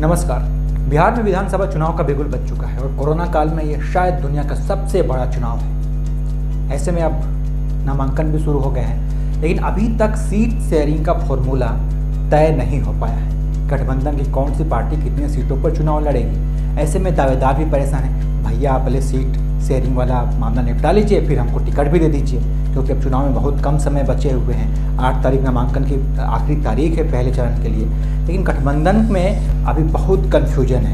नमस्कार। बिहार में विधानसभा चुनाव का बिगुल बज चुका है और कोरोना काल में ये शायद दुनिया का सबसे बड़ा चुनाव है। ऐसे में अब नामांकन भी शुरू हो गए हैं, लेकिन अभी तक सीट शेयरिंग का फॉर्मूला तय नहीं हो पाया है। गठबंधन की कौन सी पार्टी कितनी सीटों पर चुनाव लड़ेगी, ऐसे में दावेदार भी परेशान हैं। भैया आप पहले सीट शेयरिंग वाला मामला निपटा लीजिए, फिर हमको टिकट भी दे दीजिए, क्योंकि अब चुनाव में बहुत कम समय बचे हुए हैं। 8 तारीख नामांकन की आखिरी तारीख है पहले चरण के लिए। लेकिन गठबंधन में अभी बहुत कन्फ्यूजन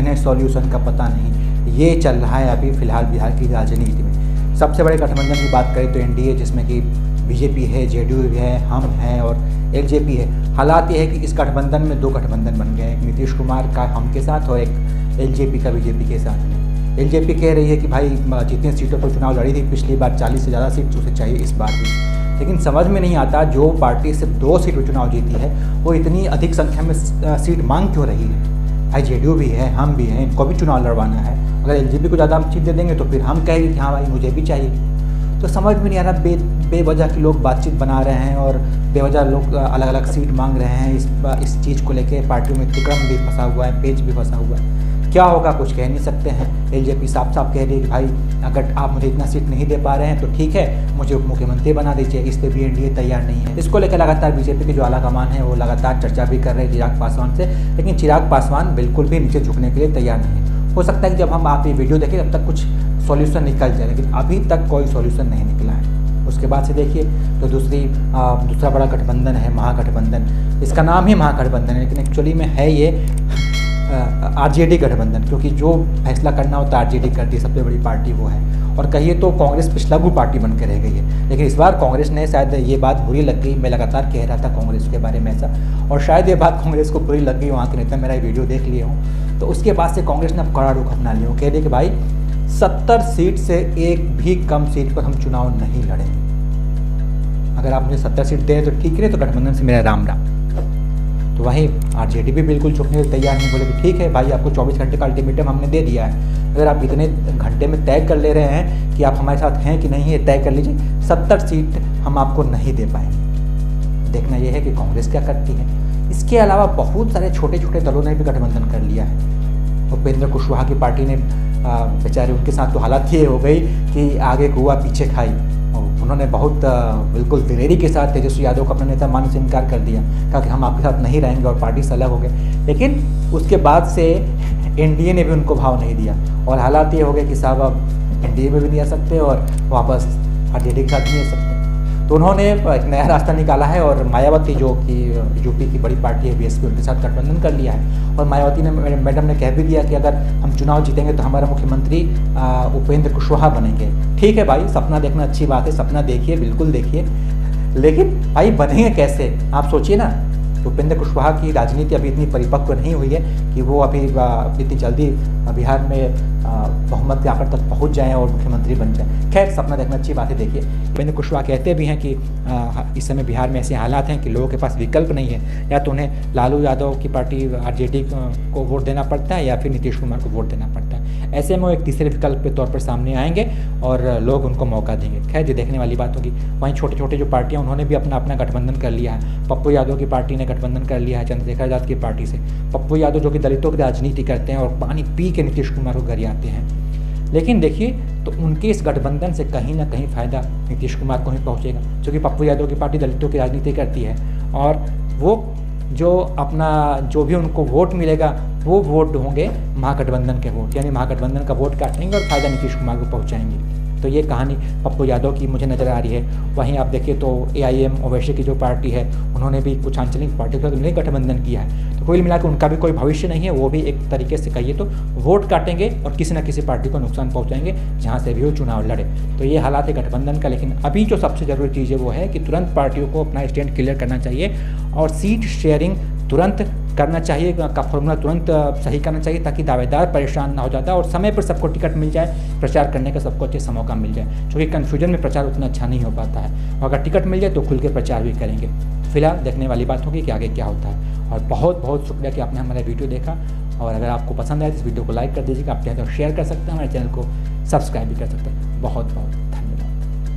है, सॉल्यूशन का पता नहीं। ये चल रहा है अभी फ़िलहाल बिहार की राजनीति में। सबसे बड़े गठबंधन की बात करें तो एनडीए, जिसमें कि बीजेपी है, जेडीयू है, हम हैं और एलजेपी है। हालात ये है कि इस गठबंधन में 2 गठबंधन बन गए, एक नीतीश कुमार का हम के साथ और एक एलजेपी का बीजेपी के साथ में। एलजेपी कह रही है कि भाई जितनी सीटों पर चुनाव लड़ी थी पिछली बार 40 से ज़्यादा सीट उसे चाहिए इस बार भी। लेकिन समझ में नहीं आता जो पार्टी सिर्फ 2 सीट पर चुनाव जीती है वो इतनी अधिक संख्या में सीट मांग क्यों रही है। भाई जेडीयू भी है, हम भी हैं, इनको भी चुनाव लड़वाना है। अगर एलजेपी को ज़्यादा सीट दे देंगे तो फिर हम कहेंगे कि हाँ भाई मुझे भी चाहिए। तो समझ में नहीं आ रहा, बेवजह के लोग बातचीत बना रहे हैं और बेवजह लोग अलग अलग सीट मांग रहे हैं। इस चीज़ को लेकर पार्टियों में तिक्रम भी फंसा हुआ है, पेच भी फंसा हुआ है। क्या होगा कुछ कह नहीं सकते हैं। एलजेपी साफ साफ कह रही है कि भाई अगर आप मुझे इतना सीट नहीं दे पा रहे हैं तो ठीक है, मुझे उप मुख्यमंत्री बना दीजिए। इस पर भी एनडीए तैयार नहीं है। इसको लेकर लगातार बीजेपी के जो आला कमान है वो लगातार चर्चा भी कर रहे हैं चिराग पासवान से, लेकिन चिराग पासवान बिल्कुल भी नीचे झुकने के लिए तैयार नहीं है। हो सकता है कि जब हम आप ये वीडियो देखें तब तक कुछ सॉल्यूशन निकल जाए, लेकिन अभी तक कोई सॉल्यूशन नहीं निकला है। उसके बाद से देखिए तो दूसरा बड़ा गठबंधन है महागठबंधन। इसका नाम ही महागठबंधन है, लेकिन एक्चुअली में है ये आरजेडी गठबंधन, क्योंकि जो फैसला करना होता है आरजेडी करती है, सबसे बड़ी पार्टी वो है। और कहिए तो कांग्रेस पिछलागू पार्टी बन के रह गई है, लेकिन इस बार कांग्रेस ने शायद ये बात बुरी लग गई। मैं लगातार कह रहा था कांग्रेस के बारे में ऐसा, और शायद ये बात कांग्रेस को बुरी लग गई। वहाँ के नेता मेरा वीडियो देख लिए हूँ, तो उसके बाद से कांग्रेस ने अब कड़ा रुख अपना लिया। कह दिया कि भाई 70 सीट से एक भी कम सीट पर हम चुनाव नहीं लड़ेंगे। अगर आप मुझे 70 सीट दें तो ठीक है, तो गठबंधन से मेरा राम राम। तो वहीं आरजेडी भी बिल्कुल झुकने के तैयार नहीं। बोले कि ठीक है भाई, आपको 24 घंटे का अल्टीमेटम हमने दे दिया है। अगर आप इतने घंटे में तय कर ले रहे हैं कि आप हमारे साथ हैं कि नहीं है, तय कर लीजिए। 70 सीट हम आपको नहीं दे पाएंगे। देखना यह है कि कांग्रेस क्या करती है। इसके अलावा बहुत सारे छोटे छोटे दलों ने भी गठबंधन कर लिया है। उपेंद्र कुशवाहा की पार्टी ने बेचारे, उनके साथ तो हालत ये हो गई कि आगे कुआ पीछे खाई। उन्होंने बहुत बिल्कुल दिलेरी के साथ तेजस्वी यादव को अपना नेता मानने से इनकार कर दिया, कहा कि हम आपके साथ नहीं रहेंगे और पार्टी से अलग हो गए। लेकिन उसके बाद से एनडीए ने भी उनको भाव नहीं दिया और हालात ये हो गए कि साहब अब एनडीए में भी नहीं आ सकते और वापस आरजेडी के साथ नहीं आ सकते। तो उन्होंने एक नया रास्ता निकाला है और मायावती, जो कि यूपी की बड़ी पार्टी है बीएसपी, उनके साथ गठबंधन कर लिया है। और मायावती ने, मैडम ने कह भी दिया कि अगर हम चुनाव जीतेंगे तो हमारा मुख्यमंत्री उपेंद्र कुशवाहा बनेंगे। ठीक है भाई, सपना देखना अच्छी बात है, सपना देखिए, बिल्कुल देखिए, लेकिन भाई बनेंगे कैसे? आप सोचिए ना, उपेंद्र कुशवाहा की राजनीति अभी इतनी परिपक्व नहीं हुई है कि वो अभी इतनी जल्दी बिहार में बहुमत के आंकड़े तक पहुंच जाएं और मुख्यमंत्री बन जाएं। खैर, सपना देखना अच्छी बात है। देखिए, उपेंद्र कुशवाहा कहते भी हैं कि इस समय बिहार में ऐसे हालात हैं कि लोगों के पास विकल्प नहीं है, या तो उन्हें लालू यादव की पार्टी आरजेडी को वोट देना पड़ता है या फिर नीतीश कुमार को वोट देना पड़ता है। ऐसे में वो एक तीसरे विकल्प के तौर पर सामने आएंगे और लोग उनको मौका देंगे। खैर, ये देखने वाली बात होगी। वहीं छोटे छोटे जो पार्टियाँ, उन्होंने भी अपना अपना गठबंधन कर लिया है। पप्पू यादव की पार्टी ने गठबंधन कर लिया है चंद्रशेखर आजाद की पार्टी से। पप्पू यादव जो कि दलितों की राजनीति करते हैं और पानी पी के नीतीश कुमार को गरियाते हैं। लेकिन देखिए, तो उनके इस गठबंधन से कहीं ना कहीं फ़ायदा नीतीश कुमार को ही पहुंचेगा, क्योंकि पप्पू यादव की पार्टी दलितों की राजनीति करती है और वो जो भी उनको वोट मिलेगा वो वोट होंगे महागठबंधन के वोट, यानी महागठबंधन का वोट काटेंगे और फायदा नीतीश कुमार को पहुंचाएंगे। तो ये कहानी पप्पू यादव की मुझे नज़र आ रही है। वहीं आप देखिए तो एआईएम ओवैसी की जो पार्टी है, उन्होंने भी कुछ आंचलिक पार्टियों के साथ गठबंधन किया है। तो कोई मिला के उनका भी कोई भविष्य नहीं है। वो भी एक तरीके से कहिए तो वोट काटेंगे और किसी न किसी पार्टी को नुकसान पहुंचाएंगे जहां से भी वो चुनाव लड़े। तो ये हालात है गठबंधन का। लेकिन अभी जो सबसे ज़रूरी चीज़ है वो है कि तुरंत पार्टियों को अपना स्टैंड क्लियर करना चाहिए और सीट शेयरिंग तुरंत करना चाहिए, का फॉर्मूला तुरंत सही करना चाहिए, ताकि दावेदार परेशान ना हो जाता और समय पर सबको टिकट मिल जाए, प्रचार करने का सबको अच्छे से मौका मिल जाए। क्योंकि कन्फ्यूजन में प्रचार उतना अच्छा नहीं हो पाता है, और अगर टिकट मिल जाए तो खुल के प्रचार भी करेंगे। फिलहाल देखने वाली बात होगी कि आगे क्या होता है। और बहुत बहुत शुक्रिया कि आपने हमारा वीडियो देखा, और अगर आपको पसंद आए तो इस वीडियो को लाइक कर दीजिएगा। आप चाहें तो शेयर कर सकते हैं, हमारे चैनल को सब्सक्राइब भी कर सकते हैं। बहुत बहुत